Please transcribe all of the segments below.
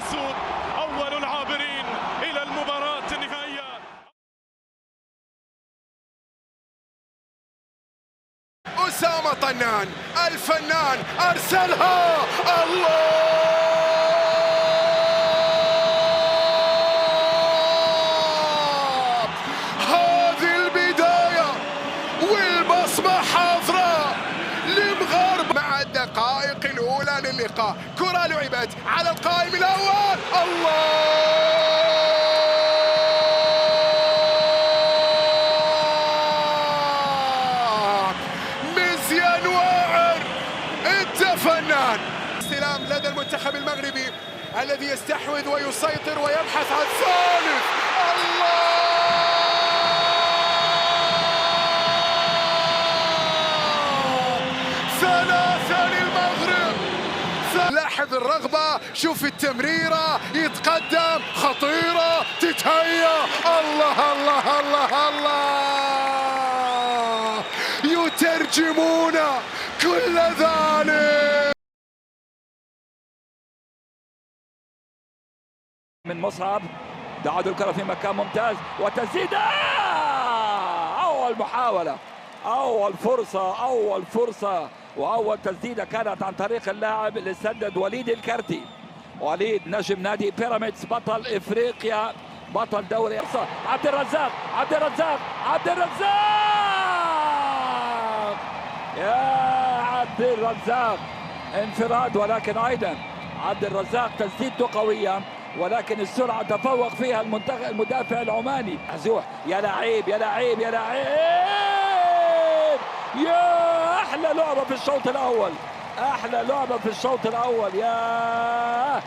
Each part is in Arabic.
الأسود أول العابرين إلى المباراة النهائية. أسامة طنان الفنان أرسلها. الله، هذه البداية والبصمة حاضرة لمغرب مع الدقائق الأولى للقاء. كرة لعبت على القائم الأول. الله، مزيان واعر، انت فنان. استلام لدى المنتخب المغربي الذي يستحوذ ويسيطر ويبحث عن الثالث. الله، ثلاثة للمغرب. لاحظ الرغبة، شوف التمريرة، يتقدم، خطيرة، تتهيأ. الله الله الله الله، يترجمون كل ذلك. من مصعب، تعادل الكرة في مكان ممتاز وتسديدة. أول محاولة، أول فرصة وأول تسديدة كانت عن طريق اللاعب اللي سدد وليد الكرتي. وليد نجم نادي بيراميدز، بطل إفريقيا، بطل دوري. عبد الرزاق يا عبد الرزاق، انفراد، ولكن أيضا عبد الرزاق تسديدته قوية، ولكن السرعة تفوق فيها المدافع العماني. محزوح، يا لعيب يا لعيب يا لعيب، يا أحلى لعبة في الشوط الأول، أحلى لعبة في الشوط الأول. يا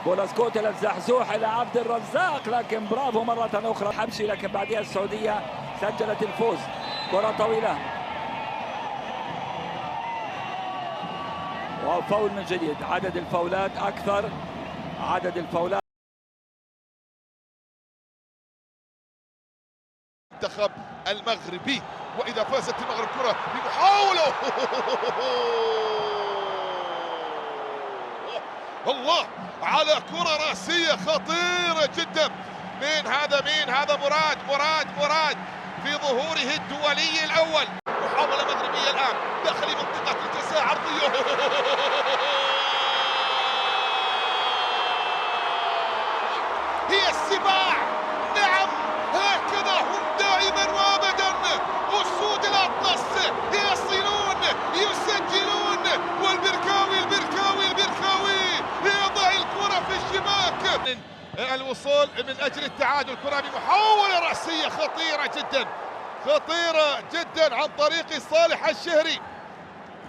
بولاسكوت إلى الزحزوح إلى عبد الرزاق، لكن برافو مرة أخرى حبشي، لكن بعدها السعودية سجلت الفوز. كرة طويلة وفاول من جديد. عدد الفاولات أكثر، عدد الفاولات. المنتخب المغربي، وإذا فازت المغرب كرة بمحاولة. الله، على كرة رأسية خطيرة جدا. مين هذا مراد في ظهوره الدولي الأول. محاولة مغربية الآن داخل منطقة الجزاء، عرضية. هي السباع، نعم، هكذا هم دائما وابدا. اسود الاطلس يصلون، يسجلون، والبركاوي يضع الكرة في الشباك. الوصول من اجل التعادل، كرة بمحاولة رأسية خطيرة جدا عن طريق صالح الشهري.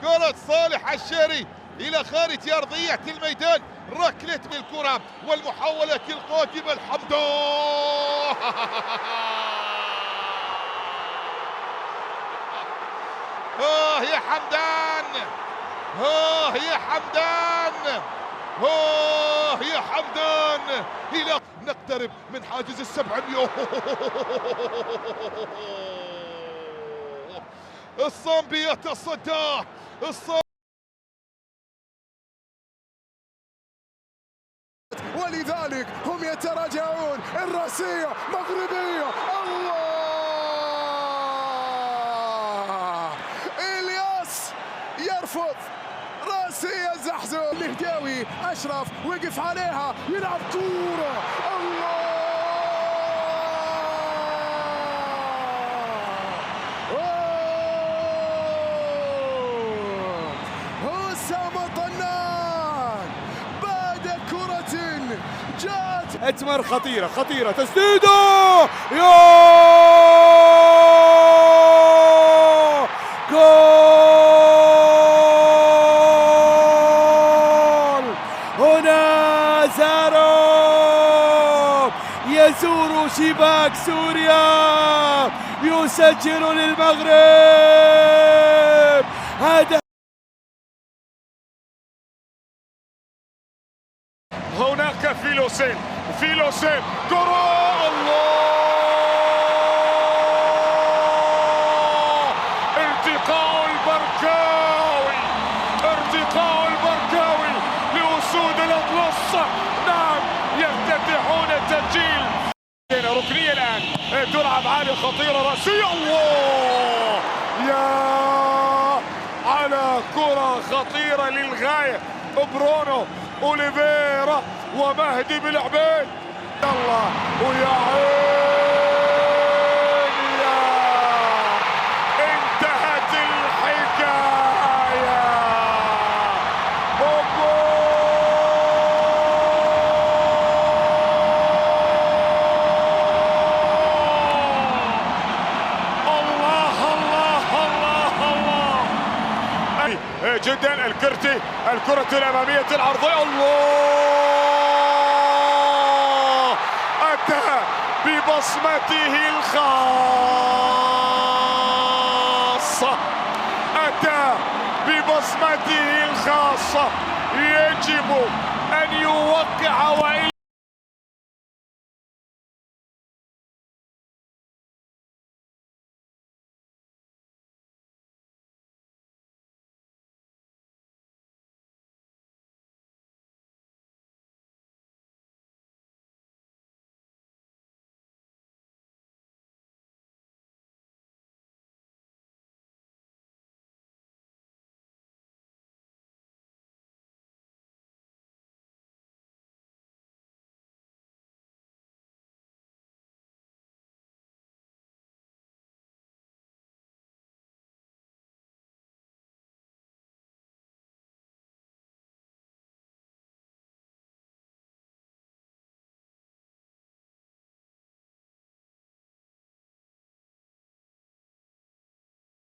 كرة صالح الشهري إلى خارج أرضية الميدان، ركلة بالكرة والمحاولة القادمة. الحمدان، يا حمدان، إلى نقترب من حاجز 700. الصنبي يتصدى، ولذلك هم يتراجعون. الرأسية مغربية. الله، إلياس يرفض، رأسية زحزوح. الهداوي أشرف وقف عليها، يلعب كورة. الله، أسامة طنان بعد كرة جاءت اتمر، خطيرة تسديده، يا جول. هنا زارو يزور شباك سوريا، يسجل للمغرب هدف. هناك فيلوسين كرة. الله، ارتقاء البركاوي لأسود الأطلس. خطيرة رأسية، الله يا على كرة خطيرة للغاية. برونو أوليفيرا ومهدي بالعبيد، يلا ويا عيني انتهت الحكاية. الله الله الله الله جدا. الكرتي، الكرة الأمامية العرضية، الله أتى ببصمته الخاصة، أتى ببصمته الخاصة، يجب أن يوقع وإلا